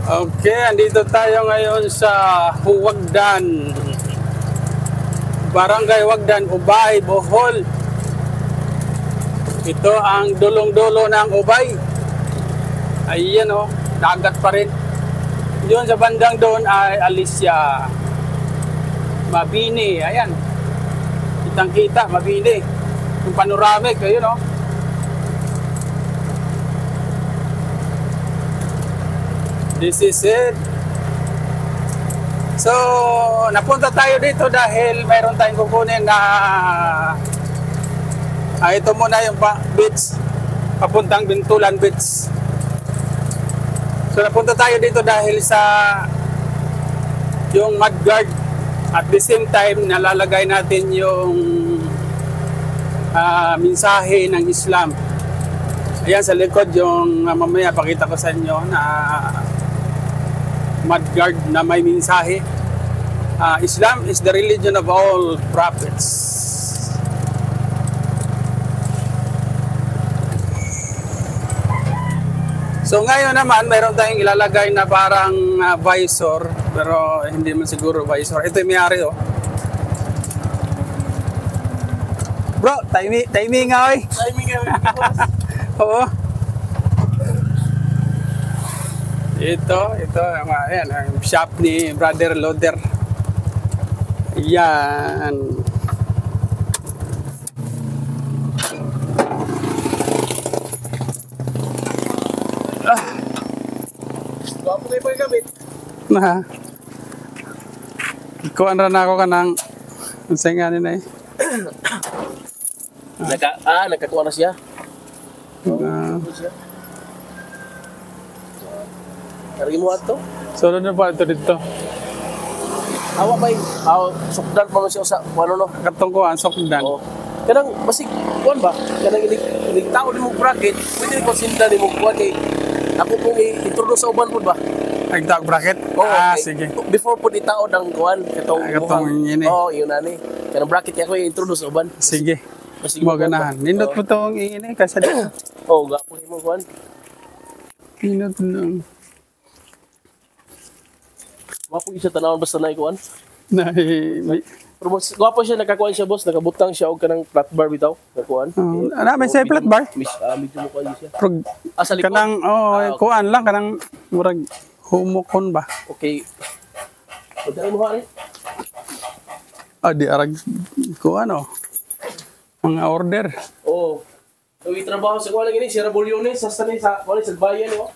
Okay, andito tayo ngayon sa Huwagdan. Barangay Huwagdan, Ubay, Bohol. Ito ang dulong-dulo ng Ubay. Ayan o, dagat pa rin. Yun sa bandang doon ay Alicia. Mabini, ayan. Kitang-kita, Mabini. Yung panoramic, ayun o. This is it. So, napunta tayo dito dahil mayroon tayong kukunin na ito muna yung beach, papuntang Bintulan Beach. So, napunta tayo dito dahil sa yung mudguard. At the same time, nalalagay natin yung mensahe ng Islam. Ayan sa likod yung mamaya pakita ko sa inyo na mudguard na may mensahe. Islam is the religion of all prophets. So ngayon naman mayroon tayong ilalagay na parang visor, pero hindi man siguro visor. Ito yung may-ari oh. Bro, timing nga oy. Timing nga. Oo. Ito, ayan, ang shop ni Brother Loader. Ayan. Guwapo kayo pa yung gamit. Ikuan rin ako ka ng senganin na eh. Nagkakuha na siya. Karigi mo ato? So, ano pa ito dito? Awa ba yung sukdan pa mo siya sa ano no? Katong ko ang sokdan. Oo. Kanang basig, kuhan ba? Kanang iligtao ni mong bracket, pwede ko sinda ni mong kuhan kay ako pong i-introduce sa uban po ba? Nagtawag bracket? Oo, okay. Sige. Before po itao ng kuhan, katong yun eh. Oo, yun na ni. Kanang bracket niya ko i-introduce sa uban. Sige. Mo ganahan. Nindot po itong ingin eh, kasi dito. Oo, gapo mo kuhan. Nindot lang. Gwapo siya tanawan basta na ikuan. Pero gwapo siya, nakakuan siya boss, nakabutang siya og kanang flat bar bitaw, nakakuan. May say flat bar? Medyo mo kuan siya. Sa likod? Kanang, kuan lang, kanang murag humukon ba? Okay. Pagdaan mo ha eh? Di arag, kuan o. Mga order. Oo. So, itrabaho sa kuan lang ini, si Rabolyones, sa bayan o.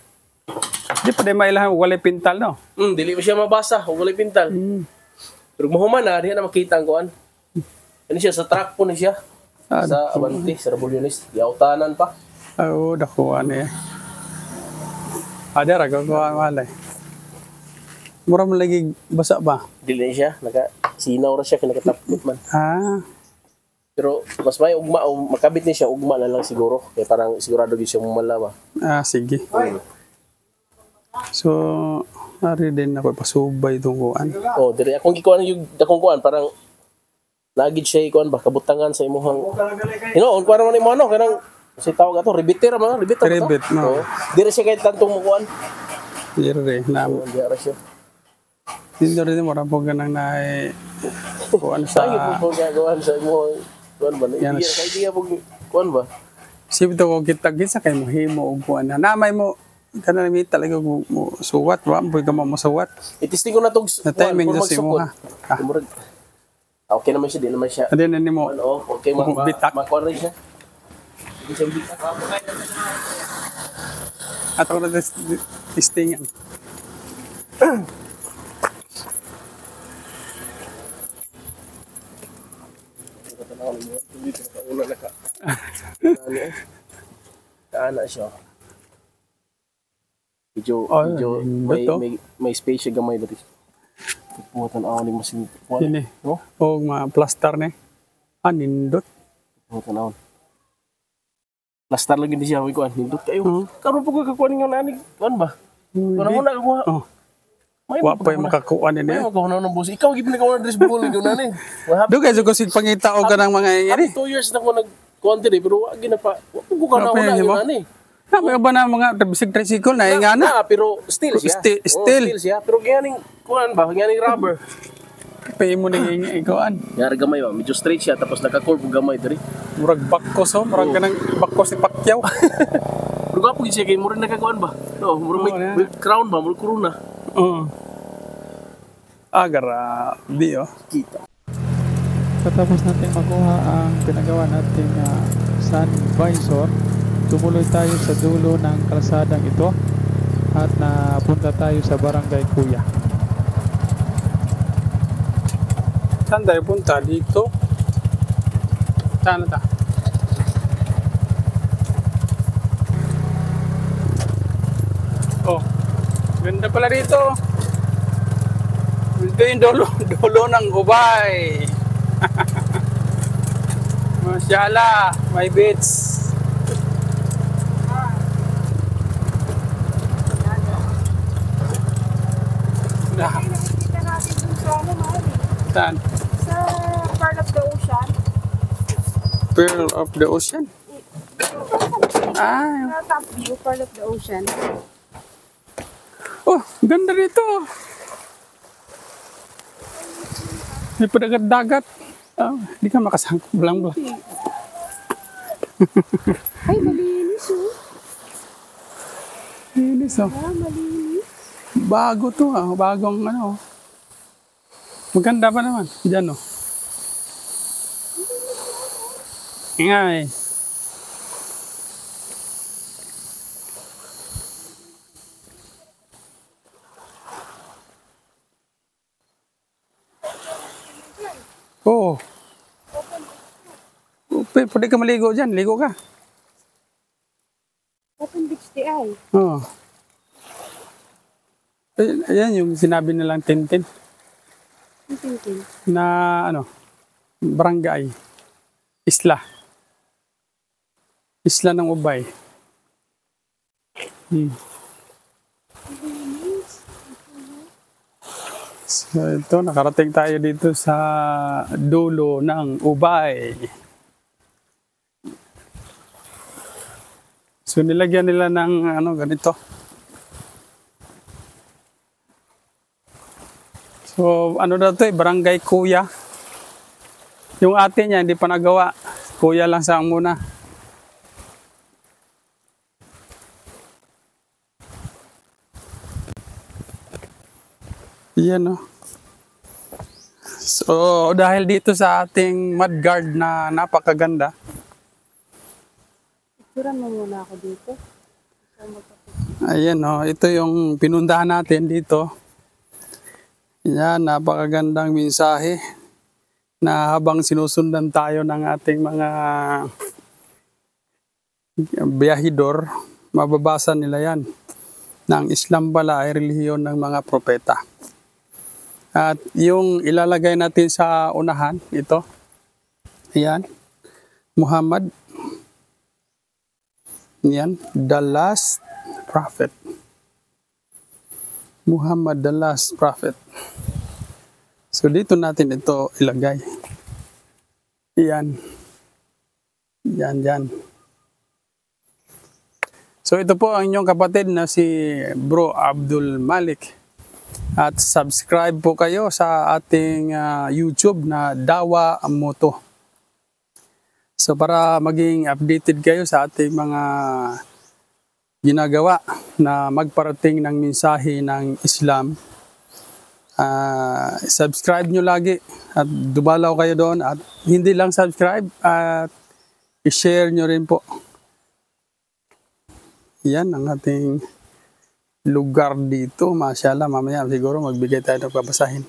Di pa di mailahan, walay pintal, no? Dili mo siya mabasa, walay pintal. Pero mahuman na, diyan na makita ang kuan. Ano siya, sa truck po na siya. Sa Abante, sa Rabolyones. Yautanan pa. Oo, dakuan eh. Ada raga kuan walay. Mura mo lagi basa ba? Dili siya, sinaw ra siya, kinakatapot man. Pero mas may ugma, o makabit niya siya, ugma na lang siguro. Kaya parang sigurado din siya mumala ba. Sige. So, ari din ako pasubay itong kuan. Diri akong gikuan yung akong kuan parang lagid siya ikuan ba kabutangan sa imuhang. On parang man imo ano kanang si tawag ato rebiter man, rebiter. Rebit no. Diri siya kay tantong mo kuan. Diri na. Diri siya. Diri mo ra po ganang na kuan sa. Ay po gagawan sa imo kuan ba? Kay diya po kuan ba? Sibto ko kita kay mohimo og kuan na namay mo kana mi talaga mo suwat wa mo ka mo suwat. Itisting ko na tog timing sa imo ha. Okay naman siya, di naman siya. Adin ni mo. Okay makuha rin siya. Hindi siya bitak. Ato na testingan. Kaana siya. Medyo may space siya gamay dati. Puhutan ako ni masin. Ini. O ma-plaster ni. Nindot. Puhutan ako. Plaster lagi di siya. Nindot kayo. Karoon po kakakuha ninyo na anig. Kuhan ba? Kuhan mo na kakuha. Wa pa yung makakuha nila. May makakuha na ng busi. Ikaw, gipin na ka na dress bukol. Doon kayo kung pangita o ka ng mga ingani. 2 years na ko nag-content pero wag na pa. Wag ko ka na una yun. May ba na mga tricycle na nga na? Pero steel siya. Steel. Steel siya. Pero ganing kuan ba, ganing rubber. Pay mo ning ikuan. Yara gamay ba, medyo straight siya tapos naka-curve gamay diri. Murag bakos oh, murag kanang bakos si Pacquiao. Pero gapo siya kay murag nakakuan ba? No, murag may crown ba, murag corona. Oo. Grabe oh. Kita. Katapos natin makuha ang pinagawa nating sun visor, tumuloy tayo sa dulo ng kalsadang ito at napunta tayo sa Barangay Kuya. Saan tayo punta? Dito? Saan na ta? Oh, ganda pala dito. Ito yung dulo ng Ubay. Masyala, may beach. Nakikita natin dun sa ano, mahal eh. Saan? Sa Pearl of the Ocean. Pearl of the Ocean? Sa top view, Pearl of the Ocean. Oh, ganda dito. May padagat-dagat. Hindi ka makasangkot lang. Ay, malinis oh. Linis oh. Malinis. Bago to bagong ano. Maganda pa naman. Diyan oh. Ingay. Oo. Pwede ka maligo dyan. Ligo ka. Open beach di ay. Oo. Ayan yung sinabi nilang Tintin. Tintin. Na ano, barangay. Isla. Isla ng Ubay. So ito, nakarating tayo dito sa dulo ng Ubay. So nilagyan nila ng ano ganito. So ano daw to Barangay Kuya. Yung ate niya hindi pa nagawa. Kuya lang sa muna. Yan oh. So dahil dito sa ating mudguard na napakaganda. Picturean mo muna ako dito. Ayan oh, ito yung pinundahan natin dito. Yan, napakagandang mensahe na habang sinusundan tayo ng ating mga biyahidor, mababasa nila yan. Na ang Islam pala ay relihiyon ng mga propeta. At yung ilalagay natin sa unahan, ito. Ayan. Muhammad. Yan. The last prophet. Muhammad, the last prophet. So dito natin ito ilagay. Yan. Yan, yan. So ito po ang inyong kapatid na si Bro Abdul Malik. At subscribe po kayo sa ating YouTube na Dawa Moto. So para maging updated kayo sa ating mga ginagawa na magparating ng mensahe ng Islam, subscribe nyo lagi at dumalaw kayo doon. At hindi lang subscribe, at i-share nyo rin po. Yan ang ating lugar dito. Masyaallah, mamaya siguro magbigay tayo ng pabasahin.